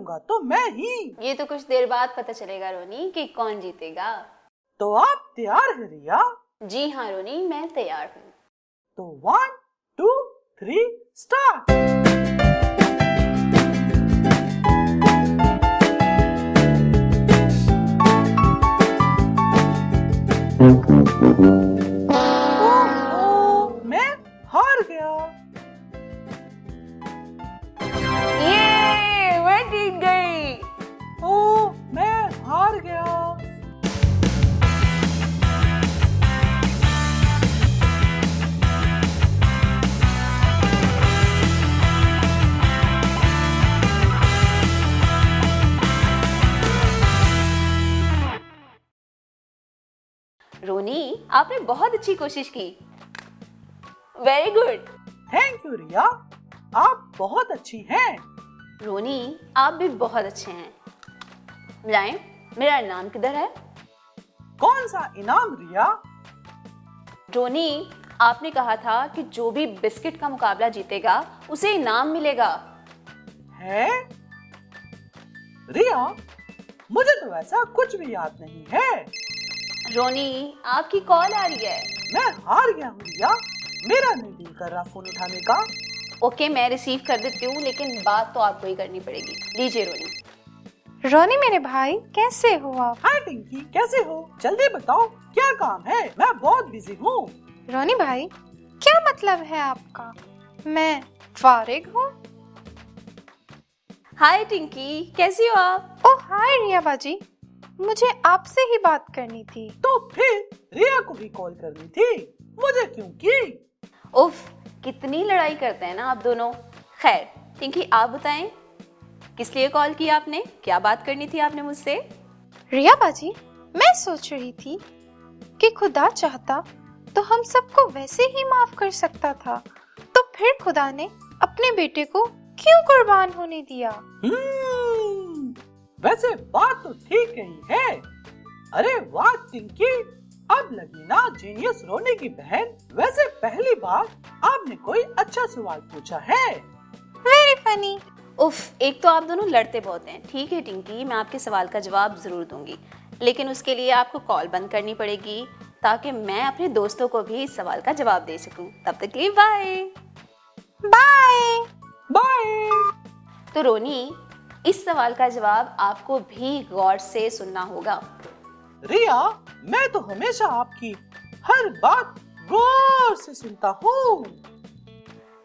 जीतूंगा तो मैं ही। ये तो कुछ देर बाद पता चलेगा रोनी कि कौन जीतेगा। तो आप तैयार हैं रिया? जी हाँ रोनी, मैं तैयार हूँ। तो 1, 2, 3 स्टार्ट। मैं हार गया। ये मैं जीत गई। ओ, मैं हार गया। रोनी, आपने बहुत अच्छी कोशिश की। Very good. थैंक यू रिया, आप बहुत अच्छी हैं। रोनी, आप भी बहुत अच्छे हैं। मिलाएं, मेरा इनाम किधर है? कौन सा इनाम रिया? रोनी, आपने कहा था कि जो भी बिस्किट का मुकाबला जीतेगा उसे इनाम मिलेगा। है रिया, मुझे तो ऐसा कुछ भी याद नहीं है। रोनी, आपकी कॉल आ रही है। मैं हार गया हूँ रिया, मेरा नहीं दिल कर रहा फोन उठाने का। ओके, मैं रिसीव कर देती हूँ, लेकिन बात तो आपको ही करनी पड़ेगी। लीजिए रोनी। रोनी मेरे भाई, कैसे हो आप? हाय टिंकी, कैसे हो? जल्दी बताओ क्या काम है, मैं बहुत बिजी हूँ। रोनी भाई, क्या मतलब है आपका? मैं फारिग हूँ। हाय टिंकी, कैसी हो आप? ओह हाय रिया बाजी, मुझे आपसे ही बात करनी थी। तो फिर रिया को भी कॉल करनी थी, मुझे क्यों की? उफ, कितनी लड़ाई करते हैं ना आप दोनों। खैर टिंकी, आप बताएं किस लिए कॉल किया आपने? क्या बात करनी थी आपने मुझसे? रिया बाजी, मैं सोच रही थी कि खुदा चाहता तो हम सबको वैसे ही माफ कर सकता था, तो फिर खुदा ने अपने बेटे को क्यों कुर्बान होने दिया? वैसे बात तो ठीक कही है। अरे वाह टिंकी, अब लगी ना जीनियस रोनी की बहन। वैसे पहली बार आपने कोई अच्छा सवाल पूछा है। Very funny. उफ, एक तो आप दोनों लड़ते बहुत हैं। ठीक है टिंकी, मैं आपके सवाल का जवाब जरूर दूंगी, लेकिन उसके लिए आपको कॉल बंद करनी पड़ेगी ताकि मैं अपने दोस्तों को भी इस सवाल का जवाब दे सकूं। तब तक के लिए बाय बाय बाय। तो रोनी, इस सवाल का जवाब आपको भी गौर से सुनना होगा। रिया, मैं तो हमेशा आपकी हर बात गौर से सुनता हूँ।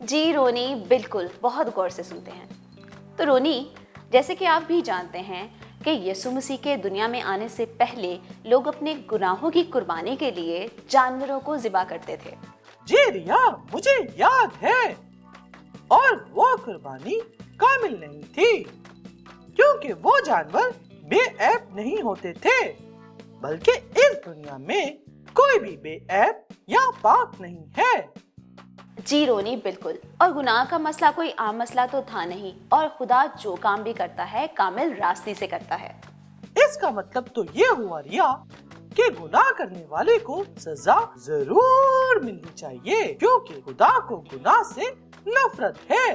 जी रोनी, बिल्कुल, बहुत गौर से सुनते हैं। तो रोनी, जैसे कि आप भी जानते हैं कि यीशु मसीह के दुनिया में आने से पहले लोग अपने गुनाहों की कुर्बानी के लिए जानवरों को ज़िबा करते थे। जी रिया, मुझे याद है। और वो कुर्बानी कामिल नहीं थी, क्योंकि वो जानवर बेऐब नहीं होते थे, बल्कि इस दुनिया में कोई भी बेऐब या पाक नहीं है। जी रोनी, बिल्कुल। और गुनाह का मसला कोई आम मसला तो था नहीं, और खुदा जो काम भी करता है कामिल रास्ते से करता है। इसका मतलब तो ये हुआ रिया कि गुनाह करने वाले को सजा जरूर मिलनी चाहिए, क्योंकि खुदा को गुनाह से नफरत है।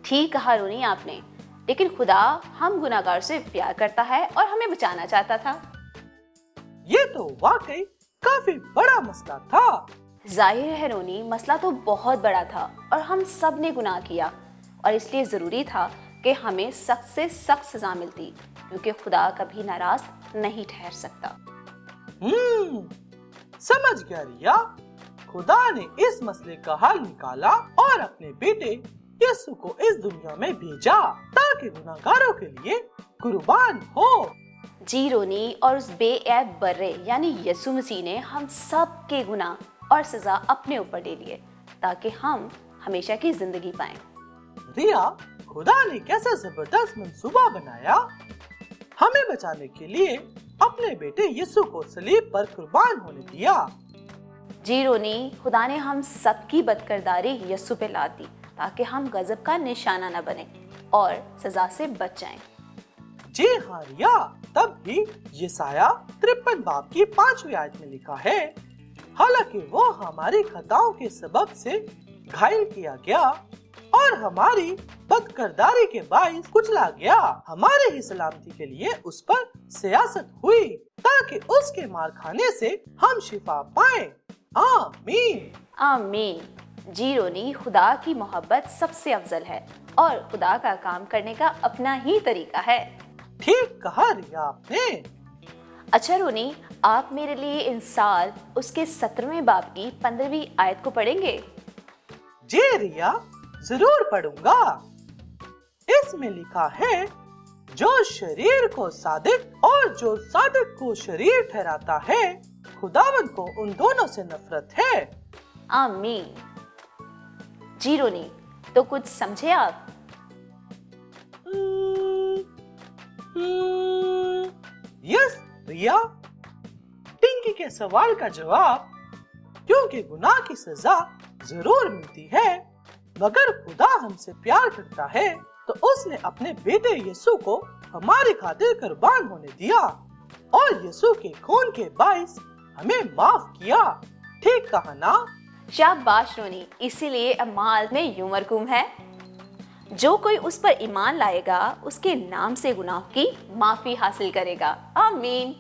ठीक कहा रोनी आपने, लेकिन खुदा हम गुनाहगार से प्यार करता है और हमें बचाना चाहता था। ये तो वाकई काफी बड़ा मसला था। जाहिर है रोनी, मसला तो बहुत बड़ा था और हम सब ने गुनाह किया, और इसलिए जरूरी था कि हमें सख्त से सख्त सजा मिलती, क्योंकि खुदा कभी नाराज नहीं ठहर सकता। समझ गया रिया, खुदा ने इस मसले का हल निकाला और अपने बेटे यीशु को इस दुनिया में भेजा ताकि गुनाहगारों के लिए कुर्बान हो। जी रोनी, और उस बेऐब बर्रे यानी यीशु मसीह ने हम सब के गुनाह और सजा अपने ऊपर ले लिए ताकि हम हमेशा की जिंदगी पाएं। रिया, खुदा ने कैसा जबरदस्त मंसूबा बनाया हमें बचाने के लिए अपने बेटे यीशु को सलीब पर कुर्बान होने दिया। जी रोनी, खुदा ने हम सबकी बदकिरदारी यीशु पे ला दी ताकि हम गजब का निशाना न बने और सजा से बच जाएं। जी हाँ रिया, तब भी यसाया 53 बाब की 5वीं आयत में लिखा है, हालांकि वो हमारी खताओं के सबब से घायल किया गया, और हमारी बदकिरदारी के बाइस कुचला गया। हमारे ही सलामती के लिए उस पर सियासत हुई ताकि उसके मार खाने से हम शिफा पाएं। आमीन। आमीन। जी रोनी, खुदा की मोहब्बत सबसे अफजल है और खुदा का काम करने का अपना ही तरीका है। ठीक कहा रिया आपने। अच्छा रोनी, आप मेरे लिए इंसाल उसके 17वें बाब की 15वीं आयत को पढ़ेंगे? जी रिया, जरूर पढ़ूंगा। इसमें लिखा है, जो शरीर को सादिक और जो सादिक को शरीर ठहराता है, खुदावंद को उन दोनों से नफरत है। आमीन। जी रोनी, तो कुछ समझे आप? यस रिया। टिंकी के सवाल का जवाब, क्योंकि गुनाह की सजा जरूर मिलती है, मगर खुदा हमसे प्यार करता है तो उसने अपने बेटे यीशु को हमारी खातिर कुर्बान होने दिया और यीशु के खून के बाइस हमें माफ किया। ठीक कहा ना? शाबाश रोनी। इसीलिए अमाल में यूं मरकूम है, जो कोई उस पर ईमान लाएगा उसके नाम से गुनाह की माफी हासिल करेगा। आमीन।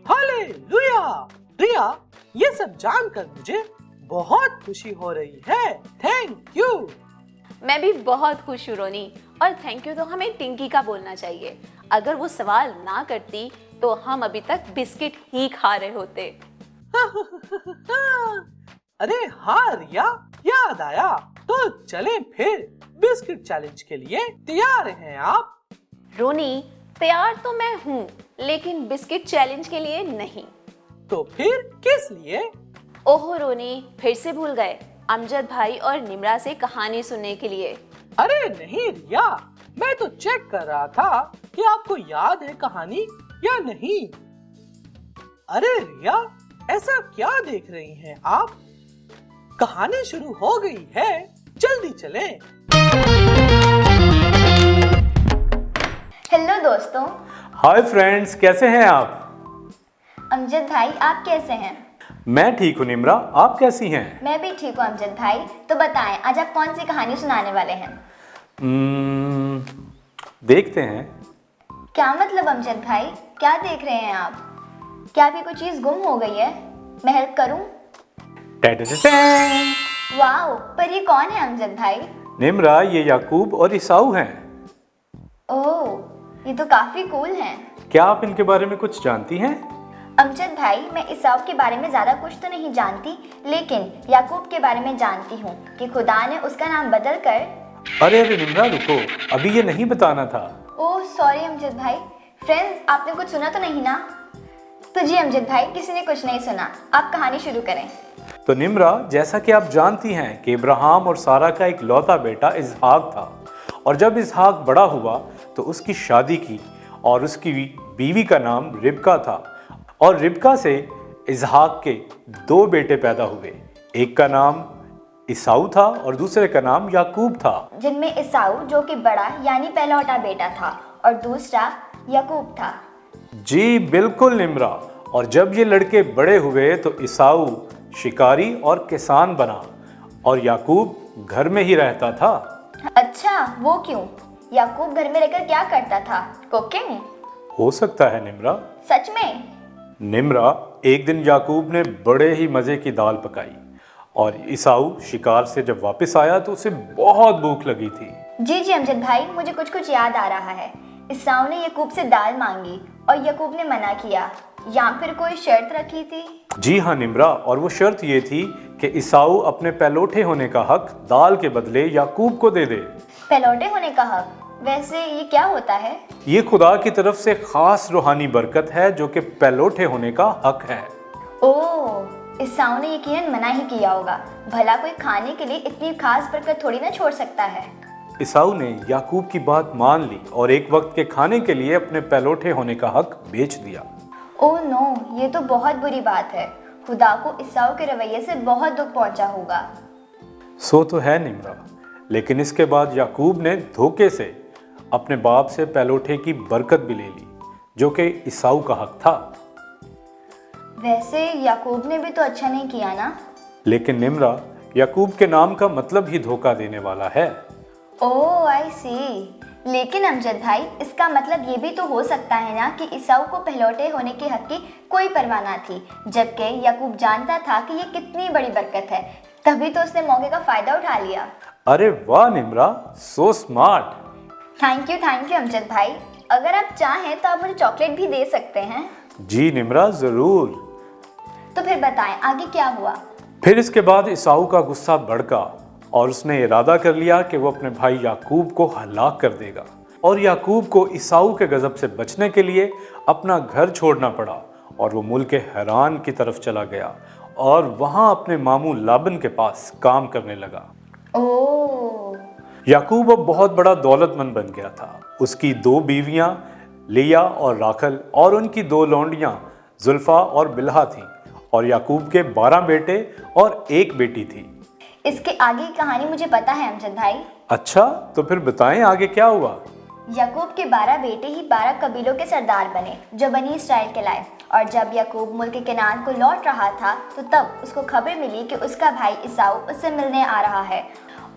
हालेलुया। रिया, ये सब जानकर मुझे बहुत खुशी हो रही है। Thank you. मैं भी बहुत खुश हूँ रोनी, और थैंक यू तो हमें टिंकी का बोलना चाहिए। अगर वो सवाल ना करती तो हम अभी तक बिस्किट ही खा रहे होते। अरे हाँ रिया, याद आया। तो चलें फिर, बिस्किट चैलेंज के लिए तैयार हैं आप? रोनी, तैयार तो मैं हूँ, लेकिन बिस्किट चैलेंज के लिए नहीं। तो फिर किस लिए? ओहो रोनी, फिर से भूल गए अमजद भाई और निम्रा से कहानी सुनने के लिए। अरे नहीं रिया, मैं तो चेक कर रहा था कि आपको याद है कहानी या नहीं। अरे रिया, ऐसा क्या देख रही हैं आप? कहानी शुरू हो गई है, जल्दी चलें। हेलो दोस्तों। हाय फ्रेंड्स, कैसे हैं आप? अमजद भाई, आप कैसे हैं? मैं ठीक हूँ निम्रा, आप कैसी हैं? मैं भी ठीक हूँ अमजद भाई। तो बताएं, आज आप कौन सी कहानी सुनाने वाले हैं? देखते हैं। क्या मतलब अमजद भाई, क्या देख रहे हैं आप? क्या भी कोई चीज़ गुम हो गई है? मैं हेल्प करूँ? वाओ, पर ये कौन है अमजद भाई? निम्रा, ये याकूब और ईसाऊ हैं। ओह, ये तो काफ़ी कूल हैं। क्या आप इनके बारे में कुछ जानती हैं? अमजद भाई, मैं ईसाऊ के बारे में ज़्यादा कुछ तो नहीं जानती, लेकिन याकूब के बारे में जानती हूँ कि खुदा ने उसका नाम बदल कर। अरे निम्रा रुको, अभी ये नहीं बताना था। ओह सॉरी अमजद भाई। फ्रेंड्स, आपने कुछ सुना तो नहीं ना? तो जी अमजद भाई, किसी ने कुछ नहीं सुना। आप कहानी शुरू करें। तो निम्रा, जैसा कि आप जानती हैं कि इब्राहिम और सारा का एक लौता बेटा इसहाक था, और जब इसहाक बड़ा हुआ तो उसकी शादी की और उसकी बीवी का नाम रिबका था, और रिबका से इसहाक के 2 बेटे पैदा हुए। एक का नाम ईसाऊ था और दूसरे का नाम याकूब था, जिनमें ईसाऊ जो कि बड़ा यानी पहलौठा बेटा था और दूसरा याकूब था। जी बिल्कुल निम्रा। और जब ये लड़के बड़े हुए तो ईसाऊ शिकारी और किसान बना और याकूब घर में ही रहता था। अच्छा, वो क्यों? याकूब घर में रहकर क्या करता था? कुकिंग? हो सकता है निम्रा। सच में? निम्रा, एक दिन याकूब ने बड़े ही मज़े की दाल पकाई और ईसाऊ शिकार से जब वापस आया तो उसे बहुत भूख लगी थी। जी अमजद भाई, मुझे कुछ कुछ याद आ रहा है। ईसाऊ ने याकूब से दाल मांगी और याकूब ने मना किया, या फिर कोई शर्त रखी थी? जी हाँ निम्रा, और वो शर्त ये थी कि ईसाऊ अपने पहलौठे होने का हक दाल के बदले याकूब को दे दे। पहलौठे होने का हक? वैसे ये क्या होता है? ये खुदा की तरफ से खास रूहानी बरकत है जो कि पहलौठे होने का हक है। ओह, ईसाऊ ने यकीनन मना ही किया होगा, भला कोई खाने के लिए इतनी खास बरकत थोड़ी ना छोड़ सकता है। ईसाऊ ने याकूब की बात मान ली और एक वक्त के खाने के लिए अपने पहलौठे होने का हक बेच दिया। ओह नो, ये तो बहुत बुरी बात है। खुदा को ईसाऊ के रवैये से बहुत दुख पहुंचा होगा। सो तो है निम्रा, लेकिन इसके बाद याकूब ने धोखे से अपने बाप से पहलौठे की बरकत भी ले ली जो कि ईसाऊ का हक था। वैसे याकूब ने भी तो अच्छा नहीं किया ना? लेकिन निम्रा, याकूब के नाम का मतलब ही धोखा देने वाला है। ओह आई सी। लेकिन अमजद भाई, इसका मतलब ये भी तो हो सकता है ना कि ईसाऊ को पहलौठे होने के हक की कोई परवाह ना थी, जबकि याकूब जानता था कि ये कितनी बड़ी बरकत है, तभी तो उसने मौके का फायदा उठा लिया। अरे वाह Nimra, so smart. Thank you Amjad भाई। अगर आप चाहें तो आप मुझे चॉकलेट भी दे सकते हैं। जी निम्रा, जरूर। तो फिर बताएं आगे क्या हुआ। फिर इसके बाद ईसाऊ का गुस्सा भड़का और उसने इरादा कर लिया कि वो अपने भाई याकूब को हलाक कर देगा। और याकूब को ईसाऊ के गजब से बचने के लिए अपना घर छोड़ना पड़ा और वो मुल्क हैरान की तरफ चला गया और वहाँ अपने मामू लाबन के पास काम करने लगा। ओह, याकूब अब बहुत बड़ा दौलतमंद बन गया था। उसकी 2 बीवियां लिया और राखल और उनकी 2 लौंडियां जुल्फा और बिल्हा थीं और याकूब के 12 बेटे और 1 बेटी थी। इसके आगे की कहानी मुझे पता है अमजद भाई। अच्छा, तो फिर बताएं आगे क्या हुआ। याकूब के 12 बेटे ही 12 कबीलों के सरदार बने जो बनी इसराइल कहलाए। और जब याकूब मुल्क केनान को लौट रहा था तो तब उसको खबर मिली कि उसका भाई ईसाऊ उससे मिलने आ रहा है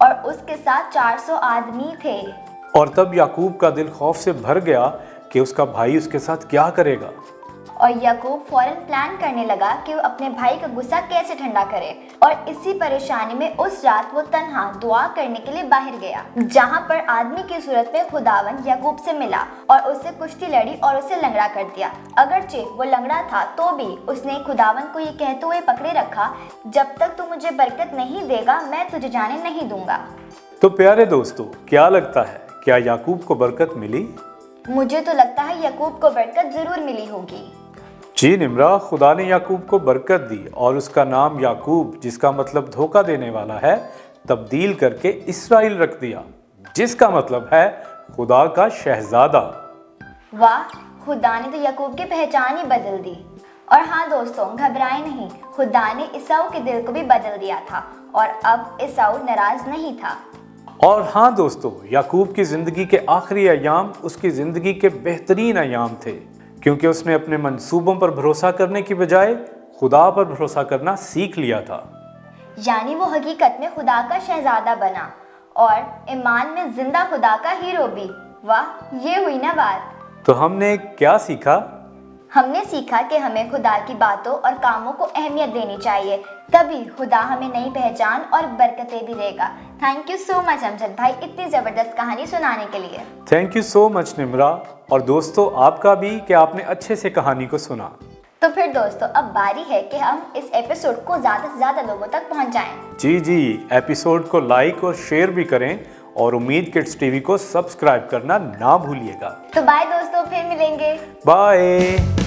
और उसके साथ 400 आदमी थे। और तब याकूब का दिल खौफ से भर गया कि उसका भाई उसके साथ क्या करेगा। और याकूब फौरन प्लान करने लगा कि वो अपने भाई का गुस्सा कैसे ठंडा करे। और इसी परेशानी में उस रात वो तन्हा दुआ करने के लिए बाहर गया, जहाँ पर आदमी की सूरत में खुदावन याकूब से मिला और उससे कुश्ती लड़ी और उसे लंगड़ा कर दिया। अगरचे वो लंगड़ा था तो भी उसने खुदावन को ये कहते हुए पकड़े रखा, जब तक तू मुझे बरकत नहीं देगा मैं तुझे जाने नहीं दूंगा। तो प्यारे दोस्तों, क्या लगता है, क्या याकूब को बरकत मिली? मुझे तो लगता है याकूब को बरकत जरूर मिली होगी। जी निम्रा, खुदा ने याकूब को बरकत दी और उसका नाम याकूब, जिसका मतलब धोखा देने वाला है, तब्दील करके इसराइल रख दिया, जिसका मतलब है खुदा का शहजादा। वाह, खुदा ने तो याकूब की पहचान ही बदल दी। और हाँ दोस्तों, घबराए नहीं, खुदा ने ईसाऊ के दिल को भी बदल दिया था और अब ईसाऊ नाराज नहीं था। और हाँ दोस्तों, याकूब की जिंदगी के आखिरी अयाम उसकी जिंदगी के बेहतरीन अयाम थे, क्योंकि उसने अपने मंसूबों पर भरोसा करने की बजाय खुदा पर भरोसा करना सीख लिया था। यानी वो हकीकत में खुदा का शहजादा बना और ईमान में जिंदा खुदा का हीरो भी। वाह, ये हुई ना बात। तो हमने क्या सीखा? हमने सीखा कि हमें खुदा की बातों और कामों को अहमियत देनी चाहिए, तभी खुदा हमें नई पहचान और बरकतें भी देगा। Thank you so much Amjad भाई, इतनी ज़बरदस्त कहानी सुनाने के लिए। Thank you so much Nimra, और दोस्तों आपका भी कि आपने अच्छे से कहानी को सुना। तो फिर दोस्तों, अब बारी है कि हम इस एपिसोड को ज़्यादा से ज़्यादा लोगों तक पहुंचाएं। जी, एपिसोड को लाइक और शेयर भी करें और उम्मीद किड्स टीवी को सब्सक्राइब करना ना भूलिएगा। तो बाय दोस्तों, फिर मिलेंगे। बाय।